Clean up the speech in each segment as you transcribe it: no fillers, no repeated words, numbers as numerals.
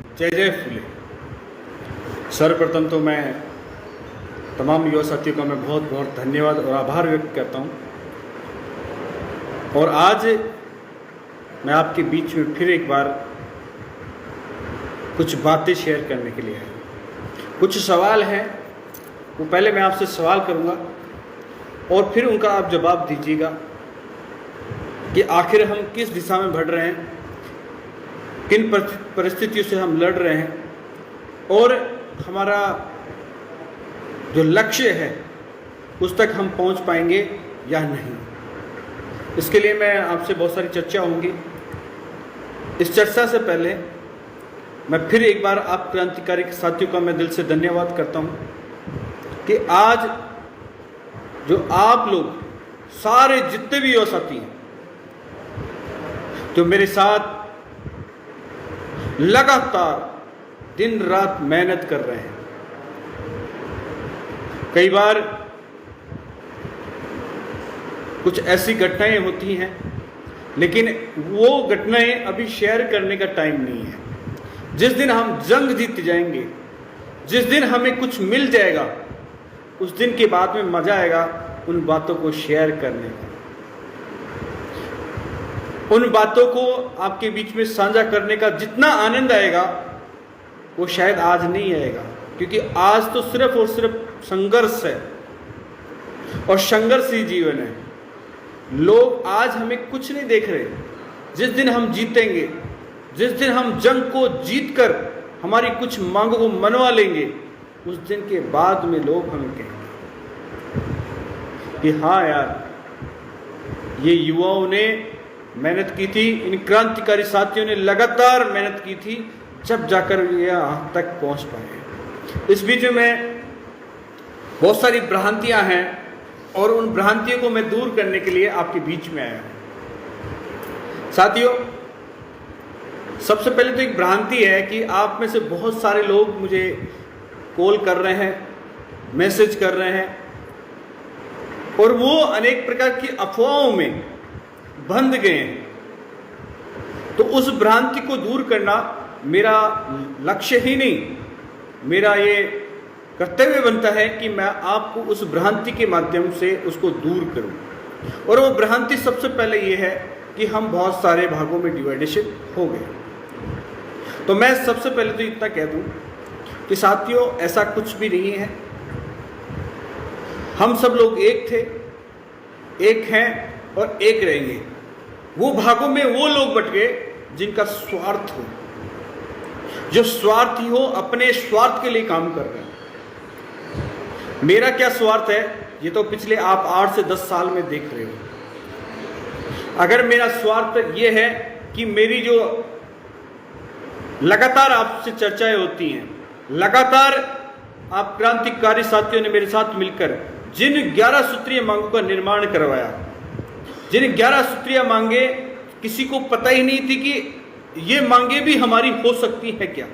जय जय फुले। सर्वप्रथम तो मैं तमाम युवा साथियों का मैं बहुत बहुत धन्यवाद और आभार व्यक्त करता हूँ। और आज मैं आपके बीच में फिर एक बार कुछ बातें शेयर करने के लिए आया। कुछ सवाल हैं, वो पहले मैं आपसे सवाल करूँगा और फिर उनका आप जवाब दीजिएगा कि आखिर हम किस दिशा में बढ़ रहे हैं, किन परिस्थितियों से हम लड़ रहे हैं और हमारा जो लक्ष्य है उस तक हम पहुंच पाएंगे या नहीं। इसके लिए मैं आपसे बहुत सारी चर्चा होंगी। इस चर्चा से पहले मैं फिर एक बार आप क्रांतिकारी साथियों का मैं दिल से धन्यवाद करता हूं कि आज जो आप लोग सारे जितने भी युवा साथी हैं जो मेरे साथ लगातार दिन रात मेहनत कर रहे हैं। कई बार कुछ ऐसी घटनाएं होती हैं, लेकिन वो घटनाएं अभी शेयर करने का टाइम नहीं है। जिस दिन हम जंग जीत जाएंगे, जिस दिन हमें कुछ मिल जाएगा, उस दिन के बाद में मजा आएगा उन बातों को शेयर करने का, उन बातों को आपके बीच में साझा करने का जितना आनंद आएगा वो शायद आज नहीं आएगा, क्योंकि आज तो सिर्फ और सिर्फ संघर्ष है और संघर्ष ही जीवन है। लोग आज हमें कुछ नहीं देख रहे। जिस दिन हम जीतेंगे, जिस दिन हम जंग को जीतकर हमारी कुछ मांगों को मनवा लेंगे, उस दिन के बाद में लोग हमें कहेंगे कि हाँ यार, ये युवाओं ने मेहनत की थी, इन क्रांतिकारी साथियों ने लगातार मेहनत की थी, जब जाकर ये यहाँ तक पहुँच पाए। इस बीच में बहुत सारी भ्रांतियाँ हैं और उन भ्रांतियों को मैं दूर करने के लिए आपके बीच में आया हूँ। साथियों, सबसे पहले तो एक भ्रांति है कि आप में से बहुत सारे लोग मुझे कॉल कर रहे हैं, मैसेज कर रहे हैं और वो अनेक प्रकार की अफवाहों में बंध गए हैं। तो उस भ्रांति को दूर करना मेरा लक्ष्य ही नहीं, मेरा ये कर्तव्य बनता है कि मैं आपको उस भ्रांति के माध्यम से उसको दूर करूं। और वो भ्रांति सबसे पहले ये है कि हम बहुत सारे भागों में डिवाइडेशन हो गए। तो मैं सबसे पहले तो इतना कह दूं कि साथियों, ऐसा कुछ भी नहीं है। हम सब लोग एक थे, एक हैं और एक रहेंगे। वो भागों में वो लोग बट गए जिनका स्वार्थ हो, जो स्वार्थी हो, अपने स्वार्थ के लिए काम कर रहे हैं। मेरा क्या स्वार्थ है ये तो पिछले आप 8 से 10 साल में देख रहे हो। अगर मेरा स्वार्थ ये है कि मेरी जो लगातार आपसे चर्चाएं होती हैं, लगातार आप क्रांतिकारी साथियों ने मेरे साथ मिलकर जिन 11 सूत्रीय मांगों का निर्माण करवाया, जिन 11 सूत्रीय मांगे किसी को पता ही नहीं थी कि ये मांगे भी हमारी हो सकती है क्या,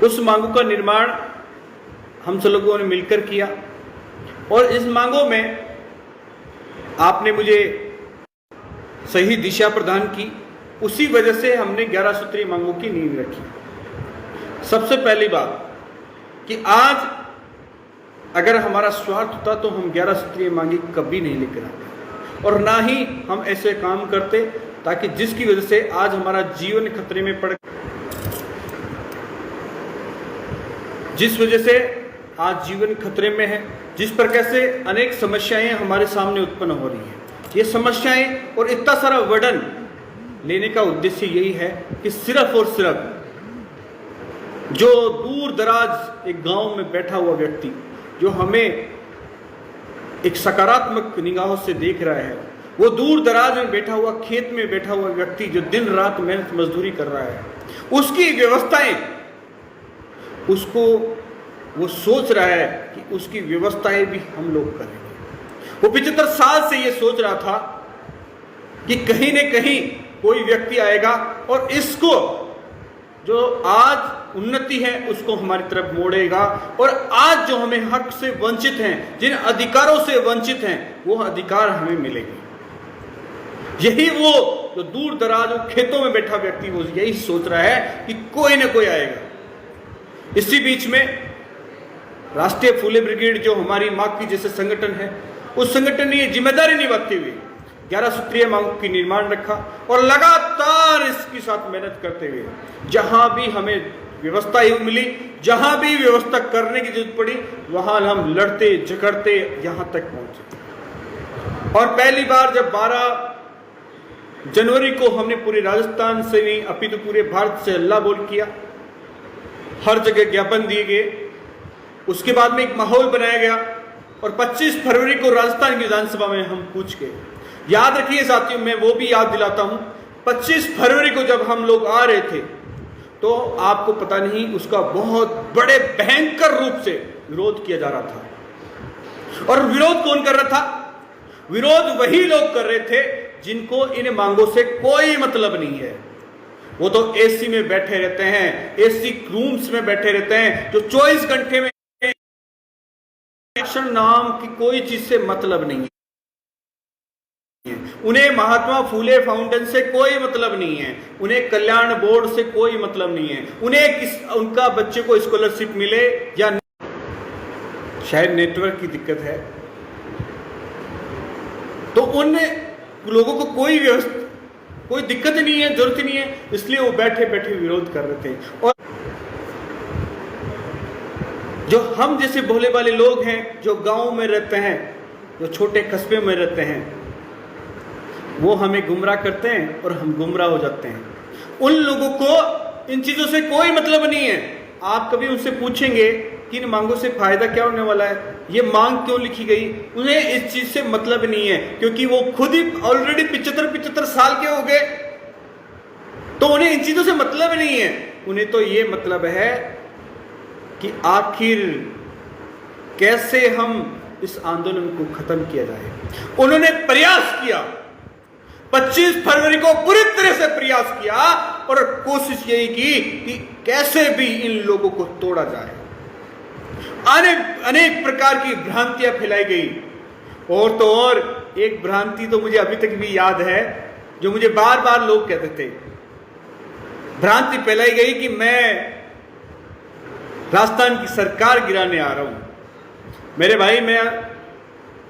उस मांगों का निर्माण हम सब लोगों ने मिलकर किया। और इस मांगों में आपने मुझे सही दिशा प्रदान की, उसी वजह से हमने 11 सूत्रीय मांगों की नींव रखी। सबसे पहली बात कि आज अगर हमारा स्वार्थ होता तो हम 11 सूत्रीय मांगे कभी नहीं लेकर आते और ना ही हम ऐसे काम करते ताकि जिसकी वजह से आज हमारा जीवन खतरे में पड़, जिस वजह से आज जीवन खतरे में है, जिस प्रकार से अनेक समस्याएं हमारे सामने उत्पन्न हो रही हैं। ये समस्याएं और इतना सारा वर्डन लेने का उद्देश्य यही है कि सिर्फ और सिर्फ जो दूर दराज एक गांव में बैठा हुआ व्यक्ति जो हमें एक सकारात्मक निगाहों से देख रहा है, वो दूर दराज में बैठा हुआ, खेत में बैठा हुआ व्यक्ति जो दिन रात मेहनत मजदूरी कर रहा है, उसकी व्यवस्थाएं, उसको वो सोच रहा है कि उसकी व्यवस्थाएं भी हम लोग करेंगे। वो 75 साल से ये सोच रहा था कि कहीं न कहीं कोई व्यक्ति आएगा और इसको जो आज उन्नति है उसको हमारी तरफ मोड़ेगा और आज जो हमें हक से वंचित हैं, जिन अधिकारों से वंचित हैं, वो अधिकार हमें मिलेंगे। यही वो जो दूर दराज खेतों में बैठा व्यक्ति वो यही सोच रहा है कि कोई ना कोई आएगा। इसी बीच में राष्ट्रीय फूले ब्रिगेड जो हमारी मां की जैसे संगठन है, उस संगठन ने ये जिम्मेदारी निभाते हुए 11 सूत्रीय मांगों की निर्माण रखा और लगातार इसके साथ मेहनत करते हुए जहां भी हमें व्यवस्था ही मिली, जहां भी व्यवस्था करने की जरूरत पड़ी, वहां हम लड़ते झगड़ते यहां तक पहुंचे। और पहली बार जब 12 जनवरी को हमने पूरे राजस्थान से नहीं अपितु पूरे भारत से हल्ला बोल किया, हर जगह ज्ञापन दिए गए, उसके बाद में एक माहौल बनाया गया और 25 फरवरी को राजस्थान की विधानसभा में हम पूछ गए। याद रखिए साथियों, मैं वो भी याद दिलाता हूं, 25 फरवरी को जब हम लोग आ रहे थे तो आपको पता नहीं उसका बहुत बड़े भयंकर रूप से विरोध किया जा रहा था। और विरोध कौन कर रहा था? विरोध वही लोग कर रहे थे जिनको इन मांगों से कोई मतलब नहीं है। वो तो एसी में बैठे रहते हैं, एसी रूम्स में बैठे रहते हैं, जो 24 घंटे में नाम की कोई चीज से मतलब नहीं है। उन्हें महात्मा फूले फाउंडेशन से कोई मतलब नहीं है, उन्हें कल्याण बोर्ड से कोई मतलब नहीं है, उन्हें उनका बच्चे को स्कॉलरशिप मिले या शायद नेटवर्क की दिक्कत है, तो उन लोगों को कोई दिक्कत नहीं है, जरूरत नहीं है, इसलिए वो बैठे बैठे विरोध कर रहे थे। और जो हम जैसे भोले वाले लोग हैं, जो गांव में रहते हैं, जो छोटे कस्बे में रहते हैं, वो हमें गुमराह करते हैं और हम गुमराह हो जाते हैं। उन लोगों को इन चीजों से कोई मतलब नहीं है। आप कभी उनसे पूछेंगे कि इन मांगों से फायदा क्या होने वाला है, ये मांग क्यों लिखी गई, उन्हें इस चीज से मतलब नहीं है, क्योंकि वो खुद ही ऑलरेडी 75 साल के हो गए, तो उन्हें इन चीजों से मतलब नहीं है। उन्हें तो ये मतलब है कि आखिर कैसे हम इस आंदोलन को खत्म किया जाए। उन्होंने प्रयास किया, 25 फरवरी को पूरी तरह से प्रयास किया और कोशिश यही की कि कैसे भी इन लोगों को तोड़ा जाए। अनेक प्रकार की भ्रांतियां फैलाई गई, और तो और एक भ्रांति तो मुझे अभी तक भी याद है, जो मुझे बार बार लोग कहते थे, भ्रांति फैलाई गई कि मैं राजस्थान की सरकार गिराने आ रहा हूं। मेरे भाई, मैं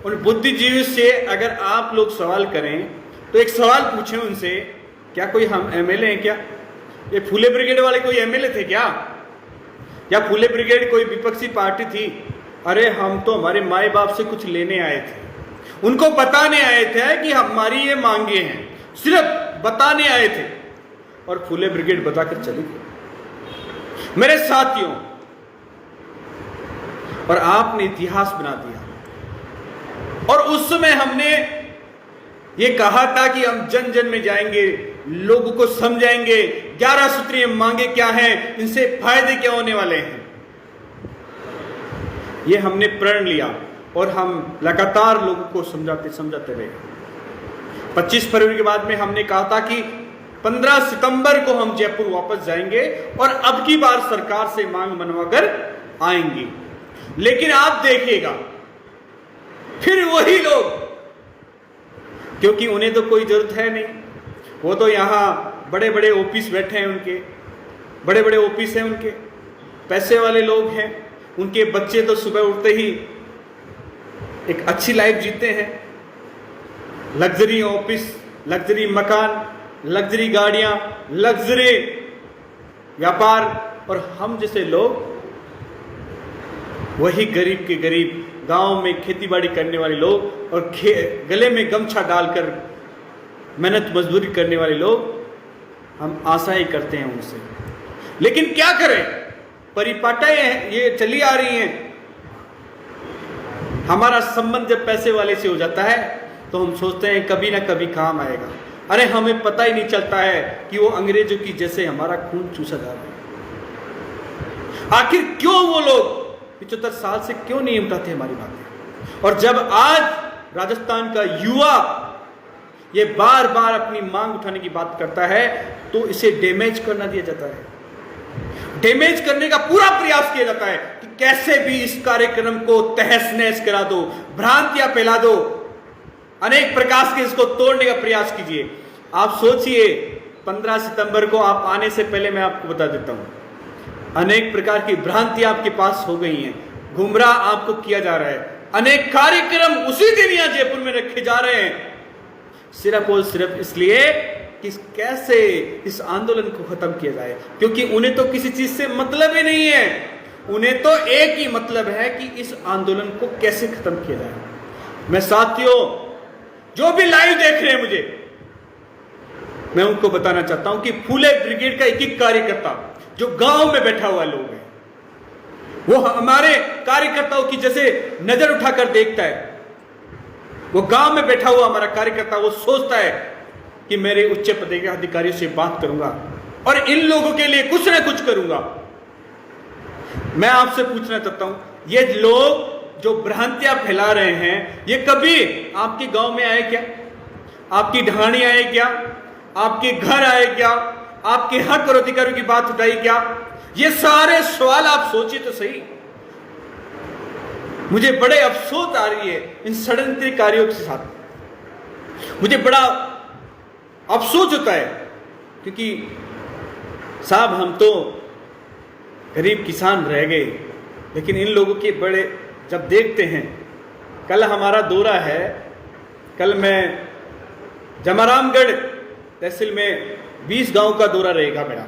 उन बुद्धिजीवी से अगर आप लोग सवाल करें तो एक सवाल पूछें उनसे, क्या कोई हम एमएलए हैं क्या? ये फूले ब्रिगेड वाले कोई एमएलए थे क्या? या फूले ब्रिगेड कोई विपक्षी पार्टी थी? अरे हम तो हमारे माए बाप से कुछ लेने आए थे, उनको बताने आए थे कि हमारी ये मांगे हैं, सिर्फ बताने आए थे, और फूले ब्रिगेड बताकर चली गई। मेरे साथियों, और आपने इतिहास बना दिया। और उस समय हमने ये कहा था कि हम जन जन में जाएंगे, लोगों को समझाएंगे 11 सूत्रीय मांगे क्या हैं, इनसे फायदे क्या होने वाले हैं। ये हमने प्रण लिया और हम लगातार लोगों को समझाते रहे। 25 फरवरी के बाद में हमने कहा था कि 15 सितंबर को हम जयपुर वापस जाएंगे और अब की बार सरकार से मांग मनवाकर आएंगे। लेकिन आप देखिएगा, फिर वही लोग, क्योंकि उन्हें तो कोई जरूरत है नहीं, वो तो यहां बड़े बड़े ऑफिस बैठे हैं, उनके बड़े बड़े ऑफिस हैं, उनके पैसे वाले लोग हैं, उनके बच्चे तो सुबह उठते ही एक अच्छी लाइफ जीते हैं, लग्जरी ऑफिस, लग्जरी मकान, लग्जरी गाड़ियां, लग्जरी व्यापार, और हम जैसे लोग वही गरीब के गरीब गांव में खेतीबाड़ी करने वाले लोग और गले में गमछा डालकर मेहनत मजदूरी करने वाले लोग, हम आशा ही करते हैं उनसे। लेकिन क्या करें, परिपाटियां ये चली आ रही हैं। हमारा संबंध जब पैसे वाले से हो जाता है तो हम सोचते हैं कभी ना कभी काम आएगा। अरे हमें पता ही नहीं चलता है कि वो अंग्रेजों की जैसे हमारा खून चूसा जा रहा है। आखिर क्यों वो लोग 75 साल से क्यों नहीं उठाते हमारी बातें? और जब आज राजस्थान का युवा ये बार बार अपनी मांग उठाने की बात करता है तो इसे डैमेज करना दिया जाता है, डैमेज करने का पूरा प्रयास किया जाता है कि कैसे भी इस कार्यक्रम को तहस नहस करा दो, भ्रांतियां फैला दो। अनेक प्रकार के इसको तोड़ने का प्रयास कीजिए। आप सोचिए 15 सितंबर को आप आने से पहले मैं आपको बता देता हूं, अनेक प्रकार की भ्रांतियां आपके पास हो गई हैं, गुमराह आपको किया जा रहा है। अनेक कार्यक्रम उसी दिन यहां जयपुर में रखे जा रहे हैं, सिर्फ और सिर्फ इसलिए कि कैसे इस आंदोलन को खत्म किया जाए, क्योंकि उन्हें तो किसी चीज से मतलब ही नहीं है। उन्हें तो एक ही मतलब है कि इस आंदोलन को कैसे खत्म किया जाए। मैं साथियों जो भी लाइव देख रहे हैं मुझे, मैं उनको बताना चाहता हूं कि फूले ब्रिगेड का एक एक कार्यकर्ता जो गांव में बैठा हुआ लोग है, वो हमारे कार्यकर्ताओं की जैसे नजर उठाकर देखता है। वो गांव में बैठा हुआ हमारा कार्यकर्ता वो सोचता है कि मेरे उच्च पद के अधिकारियों से बात करूंगा और इन लोगों के लिए कुछ ना कुछ करूंगा। मैं आपसे पूछना चाहता हूं, ये लोग जो भ्रांतियां फैला रहे हैं, ये कभी आपके गांव में आए क्या? आपकी ढाणी आए क्या? आपके घर आए क्या? आपके हक और अधिकारों की बात उठाई क्या? ये सारे सवाल आप सोचिए तो सही। मुझे बड़े अफसोस आ रही है इन षड्यंत्रकारियों के साथ, मुझे बड़ा अफसोस होता है, क्योंकि साहब हम तो गरीब किसान रह गए, लेकिन इन लोगों के बड़े जब देखते हैं, कल हमारा दौरा है, कल मैं जमारामगढ़ तहसील में 20 गांव का दौरा रहेगा मेरा,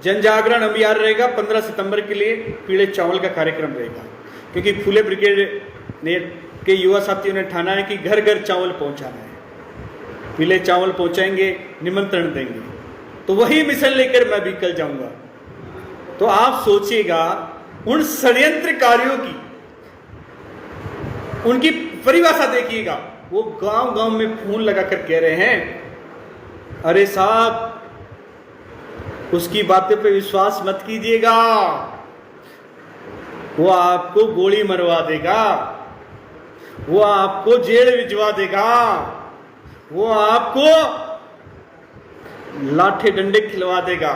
जन जागरण अभियान रहेगा 15 सितंबर के लिए, पीले चावल का कार्यक्रम रहेगा, क्योंकि फूले ब्रिगेड ने के युवा साथियों ने ठाना है कि घर घर चावल पहुंचाना है, पीले चावल पहुंचाएंगे, निमंत्रण देंगे, तो वही मिशन लेकर मैं भी कल जाऊंगा। तो आप सोचिएगा उन षड्यंत्रकारियों की, उनकी परिभाषा देखिएगा। वो गांव गांव में फोन लगाकर कह रहे हैं, अरे साहब उसकी बातों पे विश्वास मत कीजिएगा, वो आपको गोली मरवा देगा, वो आपको जेल भिजवा देगा, वो आपको लाठे डंडे खिलवा देगा।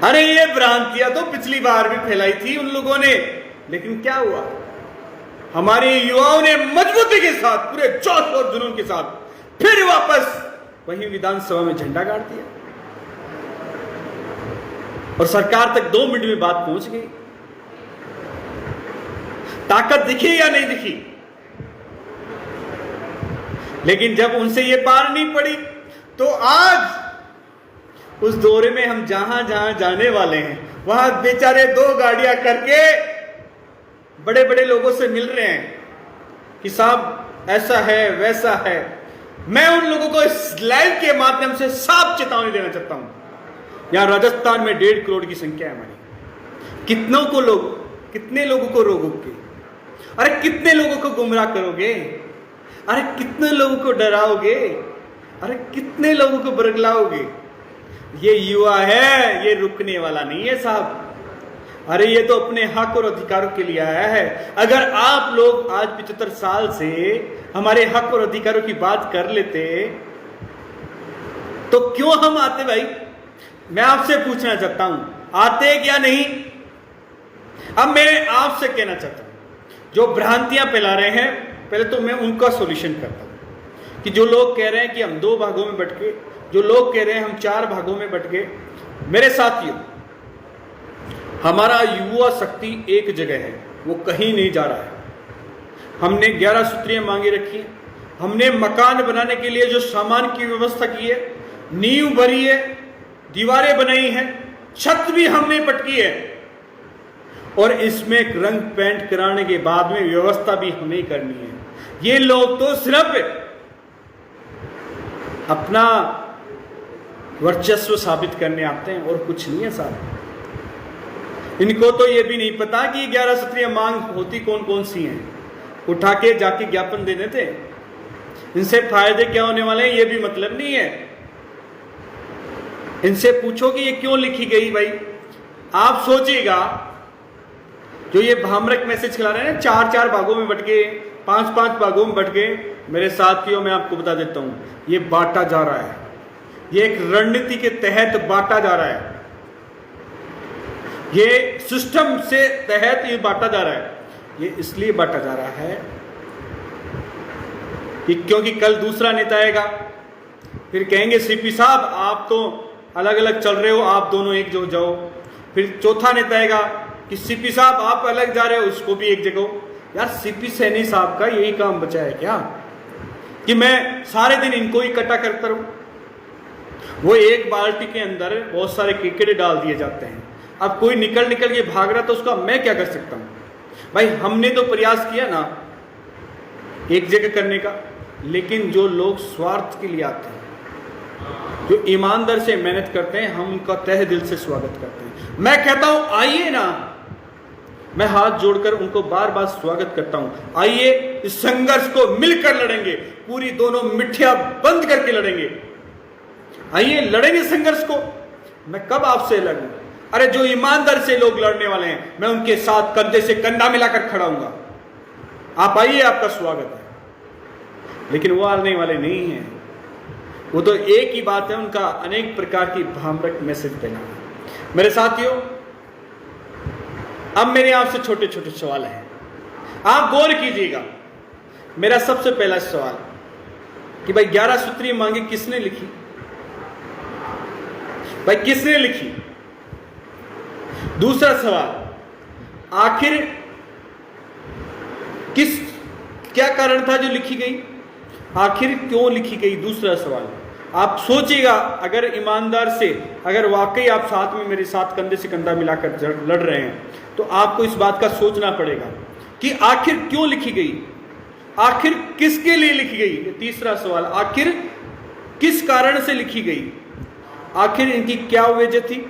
अरे ये भ्रांतियां तो पिछली बार भी फैलाई थी उन लोगों ने, लेकिन क्या हुआ? हमारे युवाओं ने मजबूती के साथ, पूरे जोश और जुनून के साथ फिर वापस वही विधानसभा में झंडा गाड़ दिया और सरकार तक 2 मिनट में बात पहुंच गई। ताकत दिखी या नहीं दिखी? लेकिन जब उनसे ये पार नहीं पड़ी, तो आज उस दौरे में हम जहां जहां जाने वाले हैं, वहां बेचारे 2 गाड़ियां करके बड़े बड़े लोगों से मिल रहे हैं कि साहब ऐसा है वैसा है। मैं उन लोगों को इस लाइव के माध्यम से साफ चेतावनी देना चाहता हूं, यहां राजस्थान में 1.5 करोड़ की संख्या है हमारी, कितने लोगों को रोकोगे? अरे कितने लोगों को गुमराह करोगे? अरे कितने लोगों को डराओगे? अरे कितने लोगों को बरगलाओगे? ये युवा है, ये रुकने वाला नहीं है साहब। अरे ये तो अपने हक और अधिकारों के लिए आया है। अगर आप लोग आज 75 साल से हमारे हक और अधिकारों की बात कर लेते तो क्यों हम आते भाई? मैं आपसे पूछना चाहता हूं, आते क्या नहीं? अब मैं आपसे कहना चाहता हूं, जो भ्रांतियां फैला रहे हैं, पहले तो मैं उनका सॉल्यूशन करता हूं कि जो लोग कह रहे हैं कि हम 2 भागों में बट गए, जो लोग कह रहे हैं हम 4 भागों में बट गए, मेरे साथियों हमारा युवा शक्ति एक जगह है, वो कहीं नहीं जा रहा है। हमने 11 सूत्रीय मांगे रखी है, हमने मकान बनाने के लिए जो सामान की व्यवस्था की है, नींव भरी है, दीवारें बनाई हैं, छत भी हमने पटकी है, और इसमें रंग पेंट कराने के बाद में व्यवस्था भी हमें करनी है। ये लोग तो सिर्फ अपना वर्चस्व साबित करने आते हैं और कुछ नहीं है साहब। इनको तो ये भी नहीं पता कि 11 सूत्रीय मांग होती कौन कौन सी हैं, उठा के जाके ज्ञापन दे देते। इनसे फायदे क्या होने वाले हैं ये भी मतलब नहीं है। इनसे पूछो कि ये क्यों लिखी गई भाई। आप सोचिएगा, जो ये भ्रामक मैसेज खिला रहे हैं 4-4 भागों में बट गए, 5-5 भागों में बट गए, मेरे साथियों मैं आपको बता देता हूं, ये बांटा जा रहा है, ये एक रणनीति के तहत बांटा जा रहा है, ये सिस्टम से तहत ये बांटा जा रहा है। ये इसलिए बांटा जा रहा है कि क्योंकि कल दूसरा नेता आएगा, फिर कहेंगे सीपी साहब आप तो अलग अलग चल रहे हो, आप दोनों एक जगह जाओ। फिर चौथा नेता आएगा कि सीपी साहब आप अलग जा रहे हो, उसको भी एक जगह। यार सीपी सैनी साहब का यही काम बचा है क्या कि मैं सारे दिन इनको ही इकट्ठा करता रहूं? वो एक बाल्टी के अंदर बहुत सारे कीड़े डाल दिए जाते हैं। अब कोई निकल के भाग रहा तो उसका मैं क्या कर सकता हूं? भाई हमने तो प्रयास किया ना एक जगह करने का, लेकिन जो लोग स्वार्थ के लिए आते हैं, जो ईमानदार से मेहनत करते हैं, हम उनका तहे दिल से स्वागत करते हैं। मैं कहता हूं आइए ना, मैं हाथ जोड़कर उनको बार बार स्वागत करता हूं, आइए इस संघर्ष को मिलकर लड़ेंगे, पूरी दोनों मिठिया बंद करके लड़ेंगे। आइए लड़ेंगे संघर्ष को। मैं कब आपसे लड़ूं? अरे जो ईमानदार से लोग लड़ने वाले हैं, मैं उनके साथ कंधे से कंधा मिलाकर खड़ा हूंगा। आप आइए, आपका स्वागत है। लेकिन वो आने वाले नहीं हैं। वो तो एक ही बात है, उनका अनेक प्रकार की भ्रामक मैसेज देना। मेरे साथियों, अब मेरे आपसे छोटे छोटे सवाल हैं, आप गौर कीजिएगा। मेरा सबसे पहला सवाल कि भाई 11 सूत्रीय मांगे किसने लिखी? भाई किसने लिखी? दूसरा सवाल, आखिर क्या कारण था जो लिखी गई? आखिर क्यों लिखी गई? दूसरा सवाल। आप सोचिएगा, अगर ईमानदार से, अगर वाकई आप साथ में मेरे साथ कंधे से कंधा मिलाकर लड़ रहे हैं, तो आपको इस बात का सोचना पड़ेगा कि आखिर क्यों लिखी गई, आखिर किसके लिए लिखी गई। तीसरा सवाल, आखिर किस कारण से लिखी गई, आखिर इनकी क्या वजह थी,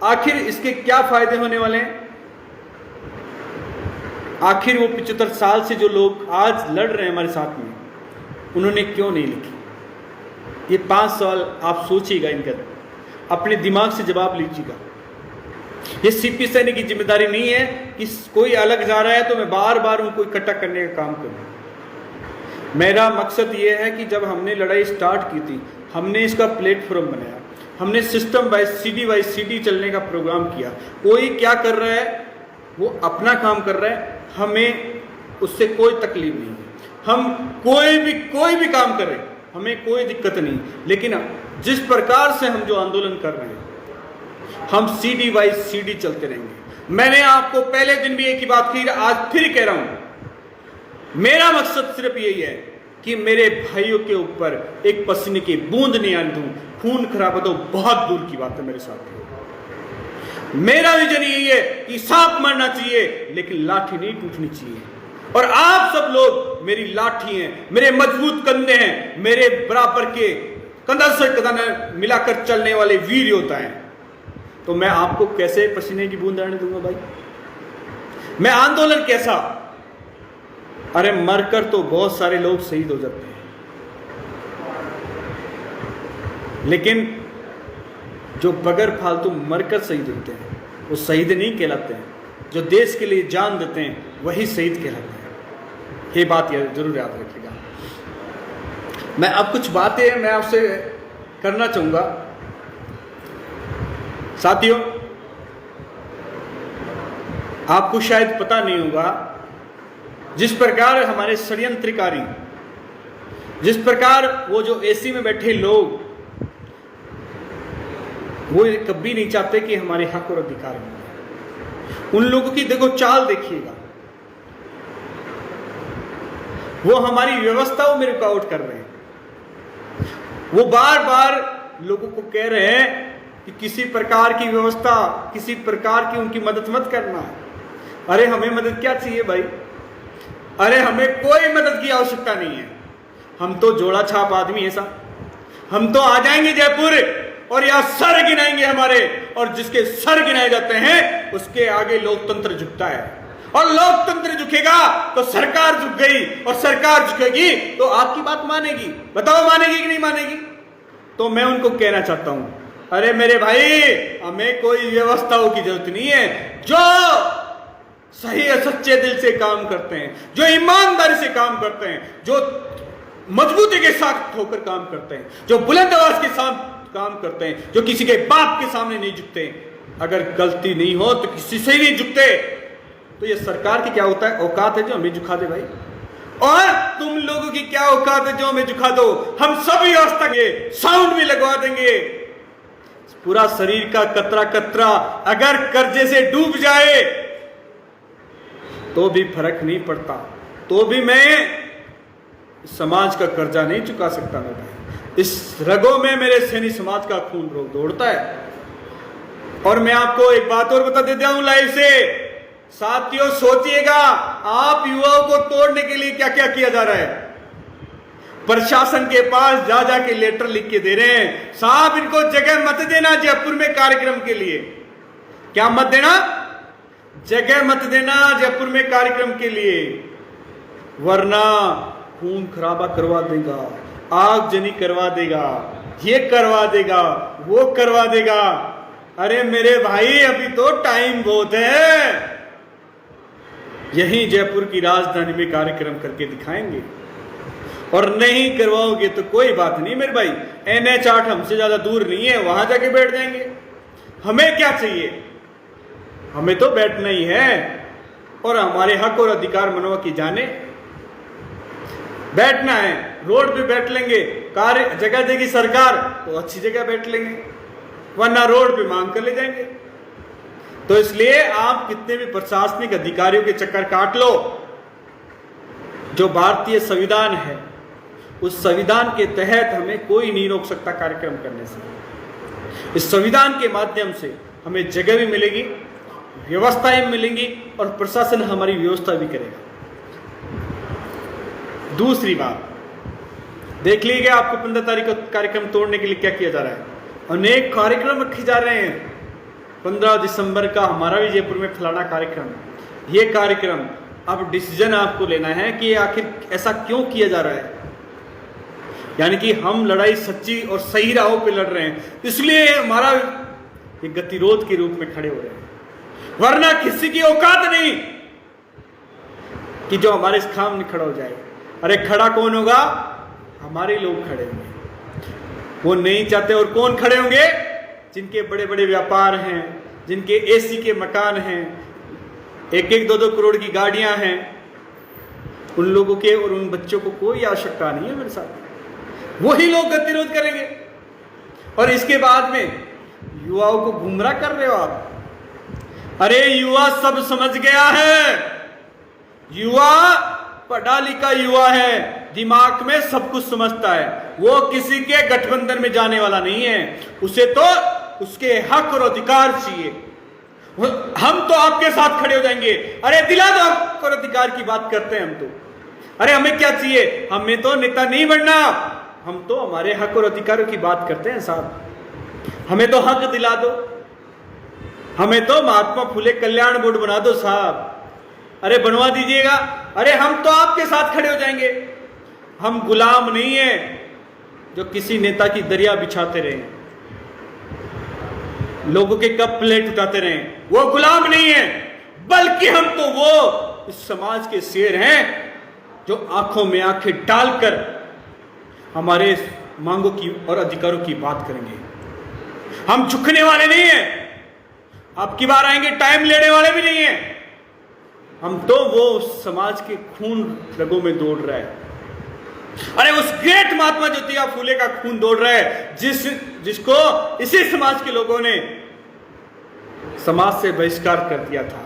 आखिर इसके क्या फायदे होने वाले हैं, आखिर वो 75 साल से जो लोग आज लड़ रहे हैं हमारे साथ में, उन्होंने क्यों नहीं लिखी। ये 5 सवाल आप सोचिएगा, इनका अपने दिमाग से जवाब लीजिएगा। ये सीपी सैनी की जिम्मेदारी नहीं है कि कोई अलग जा रहा है तो मैं बार बार उनको इकट्ठा करने का काम करूं। मेरा मकसद ये है कि जब हमने लड़ाई स्टार्ट की थी, हमने इसका प्लेटफॉर्म बनाया, हमने सिस्टम बाय सीडी चलने का प्रोग्राम किया। कोई क्या कर रहा है, वो अपना काम कर रहा है, हमें उससे कोई तकलीफ नहीं है। हम कोई भी काम करें, हमें कोई दिक्कत नहीं। लेकिन जिस प्रकार से हम जो आंदोलन कर रहे हैं, हम सीडी बाय सीडी चलते रहेंगे। मैंने आपको पहले दिन भी एक ही बात कही, आज फिर कह रहा हूं, मेरा मकसद सिर्फ यही है कि मेरे भाइयों के ऊपर एक पसीने की बूंद नहीं आने दूं। खून खराबा तो बहुत दूर की बात है मेरे साथ। मेरा विजन यही है कि सांप मरना चाहिए लेकिन लाठी नहीं टूटनी चाहिए। और आप सब लोग मेरी लाठी हैं, मेरे मजबूत कंधे हैं, मेरे बराबर के कंधा से कंधा मिलाकर चलने वाले वीर योद्धा हैं। तो मैं आपको कैसे पसीने की बूंद आने दूंगा भाई? मैं आंदोलन कैसा? अरे मरकर तो बहुत सारे लोग शहीद हो जाते हैं, लेकिन जो बगैर फालतू मरकर शहीद होते हैं वो शहीद नहीं कहलाते हैं। जो देश के लिए जान देते हैं वही शहीद कहलाते हैं। ये बात जरूर याद रखिएगा। मैं अब कुछ बातें मैं आपसे करना चाहूंगा। साथियों, आपको शायद पता नहीं होगा, जिस प्रकार हमारे षड्यंत्रकारी, जिस प्रकार वो जो एसी में बैठे लोग, वो कभी नहीं चाहते कि हमारे हक और अधिकार मिले। उन लोगों की देखो चाल देखिएगा, वो हमारी व्यवस्थाओं में रुकावट कर रहे हैं। वो बार बार लोगों को कह रहे हैं कि किसी प्रकार की व्यवस्था, किसी प्रकार की उनकी मदद मत करना। अरे हमें मदद क्या चाहिए भाई? अरे हमें कोई मदद की आवश्यकता नहीं है। हम तो जोड़ा छाप आदमी है साहब। हम तो आ जाएंगे जयपुर और यहां सर गिनाएंगे हमारे, और जिसके सर गिनाए जाते हैं उसके आगे लोकतंत्र झुकता है। और लोकतंत्र झुकेगा तो सरकार झुक गई, और सरकार झुकेगी तो आपकी बात मानेगी। बताओ मानेगी कि नहीं मानेगी? तो मैं उनको कहना चाहता हूं, अरे मेरे भाई, हमें कोई व्यवस्थाओं की जरूरत नहीं है। जो सही और सच्चे दिल से काम करते हैं, जो ईमानदारी से काम करते हैं, जो मजबूती के साथ होकर काम करते हैं, जो बुलंद आवाज के साथ काम करते हैं, जो किसी के बाप के सामने नहीं झुकते, अगर गलती नहीं हो तो किसी से ही नहीं झुकते, तो ये सरकार की क्या होता है, औकात है जो हमें झुका दे भाई। और तुम लोगों की क्या औकात है जो हमें झुका दो, हम सब व्यवस्था के साउंड भी लगवा देंगे। पूरा शरीर का कतरा कतरा अगर कर्जे से डूब जाए तो भी फर्क नहीं पड़ता, तो भी मैं समाज का कर्जा नहीं चुका सकता। मैं भाई, इस रगों में मेरे सैनी समाज का खून रोग दौड़ता है। और मैं आपको एक बात और बता देता हूं लाइव से, साथियों सोचिएगा, आप युवाओं को तोड़ने के लिए क्या क्या किया जा रहा है। प्रशासन के पास जा जाके लेटर लिख के दे रहे हैं, साहब इनको जगह मत देना जयपुर में कार्यक्रम के लिए। क्या मत देना? जगह मत देना जयपुर में कार्यक्रम के लिए, वरना खून खराबा करवा देगा, आगजनी करवा देगा, ये करवा देगा, वो करवा देगा। अरे मेरे भाई, अभी तो टाइम बहुत है। यही जयपुर की राजधानी में कार्यक्रम करके दिखाएंगे। और नहीं करवाओगे तो कोई बात नहीं मेरे भाई, NH 8 हमसे ज्यादा दूर नहीं है, वहां जाके बैठ जाएंगे। हमें क्या चाहिए? हमें तो बैठना ही है और हमारे हक और अधिकार मनवा की जाने। बैठना है, रोड पे बैठ लेंगे, कार्य जगह देगी सरकार तो अच्छी जगह बैठ लेंगे, वरना रोड पे मांग कर ले जाएंगे। तो इसलिए आप कितने भी प्रशासनिक अधिकारियों के चक्कर काट लो, जो भारतीय संविधान है उस संविधान के तहत हमें कोई नहीं रोक सकता कार्यक्रम करने से। इस संविधान के माध्यम से हमें जगह भी मिलेगी, व्यवस्थाएं मिलेंगी और प्रशासन हमारी व्यवस्था भी करेगा। दूसरी बात देख लीजिए, आपको 15 तारीख को कार्यक्रम तोड़ने के लिए क्या किया जा रहा है। अनेक कार्यक्रम रखे जा रहे हैं। 15 दिसंबर का हमारा भी जयपुर में फलाना कार्यक्रम, ये कार्यक्रम। अब डिसीजन आपको लेना है कि आखिर ऐसा क्यों किया जा रहा है। यानी कि हम लड़ाई सच्ची और सही राहों पे लड़ रहे हैं, इसलिए हमारा ये गतिरोध के रूप में खड़े हो रहे हैं, वरना किसी की औकात नहीं कि जो हमारे इस काम में खड़ा हो जाए। अरे खड़ा कौन होगा? हमारे लोग खड़े होंगे। वो नहीं चाहते। और कौन खड़े होंगे? जिनके बड़े बड़े व्यापार हैं, जिनके AC के मकान हैं, 1-1, 2-2 करोड़ की गाड़ियां हैं, उन लोगों के और उन बच्चों को कोई आवश्यकता नहीं है मेरे साथ। वही लोग गतिरोध करेंगे। और इसके बाद में युवाओं को गुमराह कर रहे हो आप। अरे युवा सब समझ गया है। युवा पढ़ा लिखा युवा है, दिमाग में सब कुछ समझता है। वो किसी के गठबंधन में जाने वाला नहीं है। उसे तो उसके हक और अधिकार चाहिए। हम तो आपके साथ खड़े हो जाएंगे। अरे दिला दो हक और अधिकार की बात करते हैं हम तो। अरे हमें क्या चाहिए? हमें तो नेता नहीं बनना, हम तो हमारे हक और अधिकारों की बात करते हैं साहब। हमें तो हक दिला दो, हमें तो महात्मा फुले कल्याण बोर्ड बना दो साहब। अरे बनवा दीजिएगा। अरे हम तो आपके साथ खड़े हो जाएंगे। हम गुलाम नहीं है जो किसी नेता की दरिया बिछाते रहे, लोगों के कप प्लेट उठाते रहे। वो गुलाम नहीं है, बल्कि हम तो वो इस समाज के शेर हैं जो आंखों में आंखें डालकर हमारे मांगों की और अधिकारों की बात करेंगे। हम झुकने वाले नहीं हैं। अब की बार आएंगे, टाइम लेने वाले भी नहीं हैं। हम तो वो समाज के खून रगों में दौड़ रहा है। अरे उस ग्रेट महात्मा ज्योतिबा फूले का खून दौड़ रहा है, जिसको इसी समाज के लोगों ने समाज से बहिष्कार कर दिया था।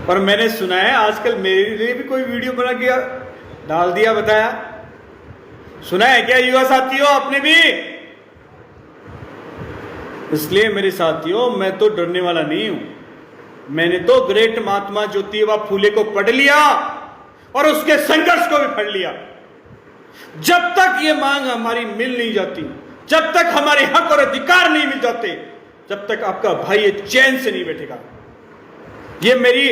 और मैंने सुना है आजकल मेरे लिए भी कोई वीडियो बना के डाल दिया, बताया। सुना है क्या युवा साथियों आपने भी? इसलिए मेरे साथियों, मैं तो डरने वाला नहीं हूं। मैंने तो ग्रेट महात्मा ज्योतिबा फूले को पढ़ लिया और उसके संघर्ष को भी पढ़ लिया। जब तक ये मांग हमारी मिल नहीं जाती, जब तक हमारे हक और अधिकार नहीं मिल जाते, जब तक आपका भाई ये चैन से नहीं बैठेगा। ये मेरी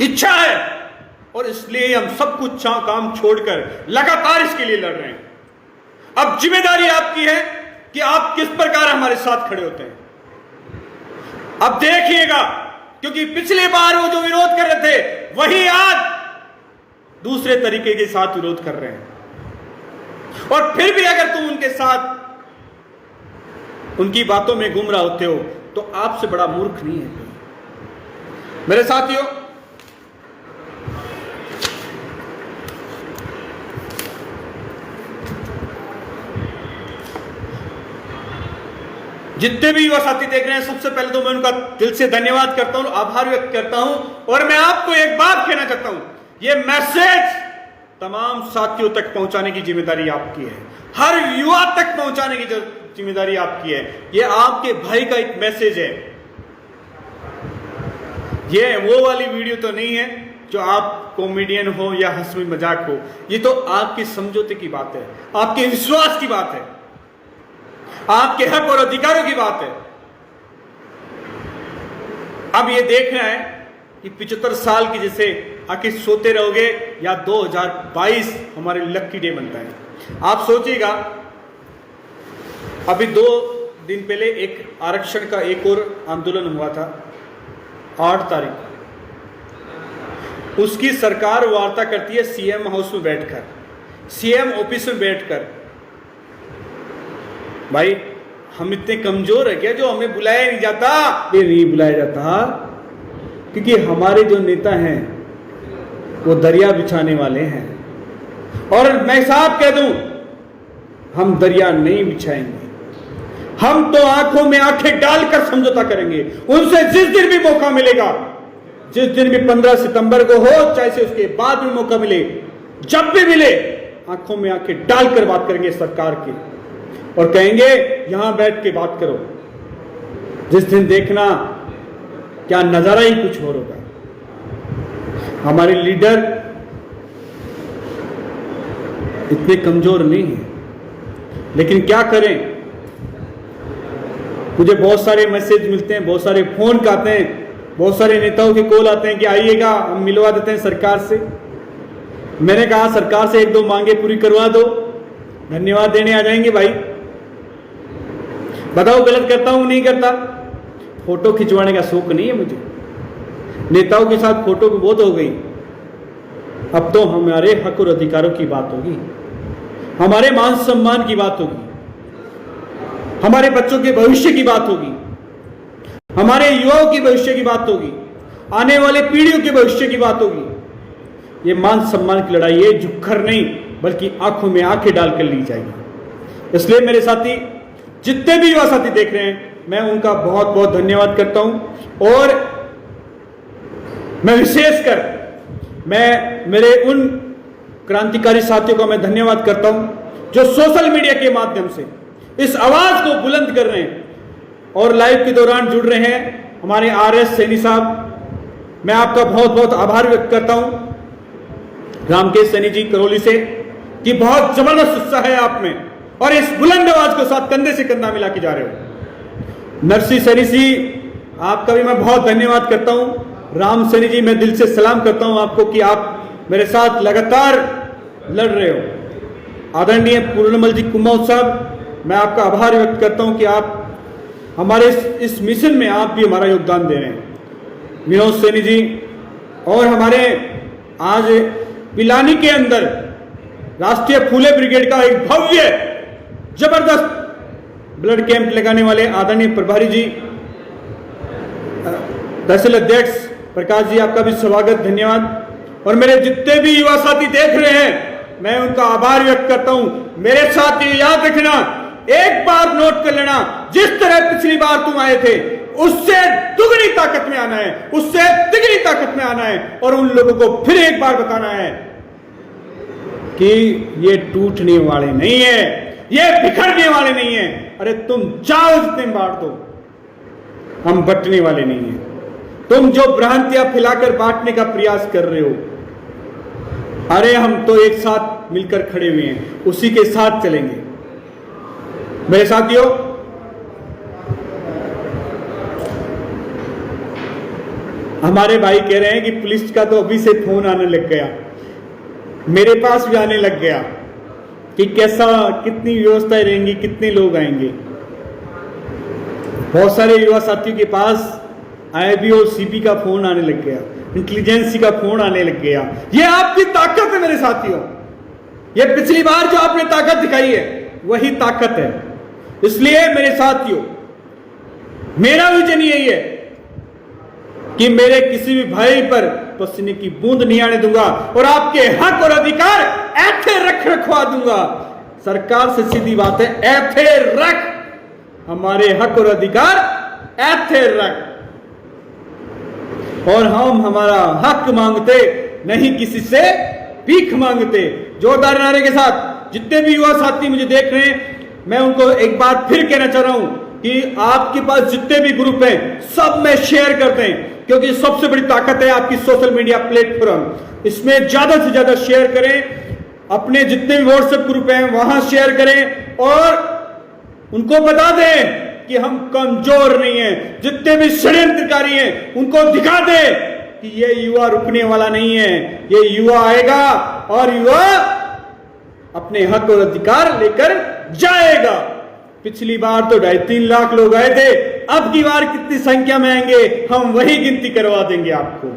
इच्छा है और इसलिए हम सब कुछ काम छोड़कर लगातार इसके लिए लड़ रहे हैं। अब जिम्मेदारी आपकी है कि आप किस प्रकार हमारे साथ खड़े होते हैं। अब देखिएगा, क्योंकि पिछली बार वो जो विरोध कर रहे थे वही आज दूसरे तरीके के साथ विरोध कर रहे हैं। और फिर भी अगर तुम उनके साथ उनकी बातों में गुमराह होते हो तो आपसे बड़ा मूर्ख नहीं है मेरे साथियों। जितने भी युवा साथी देख रहे हैं, सबसे पहले तो मैं उनका दिल से धन्यवाद करता हूं, आभार व्यक्त करता हूं। और मैं आपको एक बात कहना चाहता हूं, ये मैसेज तमाम साथियों तक पहुंचाने की जिम्मेदारी आपकी है, हर युवा तक पहुंचाने की जिम्मेदारी आपकी है। ये आपके भाई का एक मैसेज है। ये वो वाली वीडियो तो नहीं है जो आप कॉमेडियन हो या हंसी मजाक हो, ये तो आपके समझौते की बात है, आपके विश्वास की बात है, आपके हक और अधिकारों की बात है। अब ये देखना है कि 75 साल की जैसे आखिर सोते रहोगे या 2022 हमारे लक्की डे बनता है। आप सोचिएगा, अभी 2 दिन पहले एक आरक्षण का एक और आंदोलन हुआ था 8 तारीख। उसकी सरकार वार्ता करती है सीएम हाउस में बैठकर, सीएम ऑफिस में बैठकर। भाई हम इतने कमजोर है क्या जो हमें बुलाया नहीं जाता? ये नहीं बुलाया जाता क्योंकि हमारे जो नेता हैं वो दरिया बिछाने वाले हैं। और मैं साफ कह दूं, हम दरिया नहीं बिछाएंगे, हम तो आंखों में आंखें डालकर समझौता करेंगे उनसे। जिस दिन भी मौका मिलेगा, जिस दिन भी 15 सितंबर को हो, चाहे से उसके बाद भी मौका मिले, जब भी मिले, आंखों में आंखें डालकर बात करेंगे सरकार की और कहेंगे यहां बैठ के बात करो। जिस दिन देखना क्या नजारा ही कुछ और होगा। हमारे लीडर इतने कमजोर नहीं हैं, लेकिन क्या करें, मुझे बहुत सारे मैसेज मिलते हैं, बहुत सारे फोन आते हैं, बहुत सारे नेताओं के कॉल आते हैं कि आइएगा हम मिलवा देते हैं सरकार से। मैंने कहा सरकार से 1-2 मांगे पूरी करवा दो, धन्यवाद देने आ जाएंगे। भाई बताओ गलत करता हूं नहीं करता? फोटो खिंचवाने का शौक नहीं है मुझे, नेताओं के साथ फोटो की बहुत हो गई। अब तो हमारे हक और अधिकारों की बात होगी, हमारे मान सम्मान की बात होगी, हमारे बच्चों के भविष्य की बात होगी, हमारे युवाओं की भविष्य की बात होगी, आने वाले पीढ़ियों के भविष्य की बात होगी। ये मान सम्मान की लड़ाई है, झुक्कर नहीं बल्कि आंखों में आंखें डालकर ली जाएगी। इसलिए मेरे साथी, जितने भी युवा साथी देख रहे हैं, मैं उनका बहुत बहुत धन्यवाद करता हूं। और मैं विशेषकर मेरे उन क्रांतिकारी साथियों का मैं धन्यवाद करता हूं जो सोशल मीडिया के माध्यम से इस आवाज को बुलंद कर रहे हैं और लाइव के दौरान जुड़ रहे हैं। हमारे RS सैनी साहब, मैं आपका बहुत बहुत आभार व्यक्त करता हूं, रामकेश सैनी जी करौली से, कि बहुत जबरदस्त उत्साह है आप में और इस बुलंद आवाज को साथ कंधे से कंधा मिला के जा रहे हो। नरसी सैनी जी, आपका भी मैं बहुत धन्यवाद करता हूं। राम सैनी जी, मैं दिल से सलाम करता हूं आपको कि आप मेरे साथ लगातार लड़ रहे हो। आदरणीय पूर्णमल जी कुमाऊं साहब, मैं आपका आभार व्यक्त करता हूं कि आप हमारे इस मिशन में आप भी हमारा योगदान दे रहे हैं। विनोद सैनी जी, और हमारे आज पिलानी के अंदर राष्ट्रीय फूले ब्रिगेड का एक भव्य जबरदस्त ब्लड कैंप लगाने वाले आदरणीय प्रभारी जी, तहसील अध्यक्ष प्रकाश जी, आपका भी स्वागत, धन्यवाद। और मेरे जितने भी युवा साथी देख रहे हैं, मैं उनका आभार व्यक्त करता हूं। मेरे साथी याद रखना, एक बार नोट कर लेना, जिस तरह पिछली बार तुम आए थे उससे दुगनी ताकत में आना है, उससे तिगनी ताकत में आना है। और उन लोगों को फिर एक बार बताना है कि ये टूटने वाले नहीं है, ये बिखरने वाले नहीं है। अरे तुम चाहो जितने बांट दो, हम बंटने वाले नहीं है। तुम जो भ्रांतियां फैलाकर बांटने का प्रयास कर रहे हो, अरे हम तो एक साथ मिलकर खड़े हुए हैं, उसी के साथ चलेंगे। मेरे साथियों, हमारे भाई कह रहे हैं कि पुलिस का तो अभी से फोन आने लग गया, मेरे पास भी आने लग गया कि कैसा, कितनी व्यवस्थाएं रहेंगी, कितने लोग आएंगे। बहुत सारे युवा साथियों के पास IB और CP का फोन आने लग गया, इंटेलिजेंसी का फोन आने लग गया। ये आपकी ताकत है मेरे साथियों, ये पिछली बार जो आपने ताकत दिखाई है वही ताकत है। इसलिए मेरे साथियों, मेरा विजन यही है कि मेरे किसी भी भाई पर पसीने की बूंद नहीं आने दूंगा और आपके हक और अधिकार ऐसे रखवा दूंगा। सरकार से सीधी बात है, ऐसे रख हमारे हक और अधिकार ऐथे रख, और हम हमारा हक मांगते नहीं किसी से भीख मांगते। जोरदार नारे के साथ जितने भी युवा साथी मुझे देख रहे हैं, मैं उनको एक बार फिर कहना चाह रहा हूं कि आपके पास जितने भी ग्रुप हैं सब में शेयर करते हैं, क्योंकि सबसे बड़ी ताकत है आपकी सोशल मीडिया प्लेटफॉर्म। इसमें ज्यादा से ज्यादा शेयर करें, अपने जितने भी व्हाट्सएप ग्रुप हैं वहां शेयर करें और उनको बता दें कि हम कमजोर नहीं हैं। जितने भी षड्यंत्रकारी हैं उनको दिखा दे कि ये युवा रुकने वाला नहीं है, ये युवा आएगा और युवा अपने हक और अधिकार लेकर जाएगा। पिछली बार तो 2.5-3 लाख लोग आए थे, अब की बार कितनी संख्या में आएंगे हम वही गिनती करवा देंगे आपको।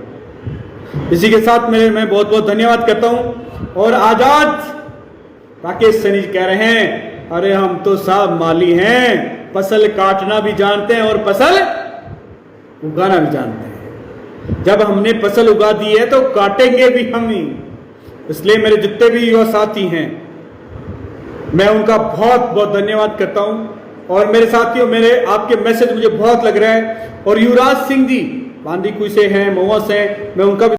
इसी के साथ मैं बहुत बहुत धन्यवाद करता हूं। और आजाद राकेश सैनी कह रहे हैं, अरे हम तो साहब माली हैं, फसल काटना भी जानते हैं और फसल उगाना भी जानते हैं। जब हमने फसल उगा दी है तो काटेंगे भी हम ही। इसलिए मेरे जितने भी युवा साथी हैं मैं उनका बहुत बहुत धन्यवाद करता हूं। और मेरे साथियों, मेरे आपके मैसेज मुझे बहुत लग रहा है। और युवराज सिंह जी बांदीकुई से हैं, महुआ से हैं, मैं उनका भी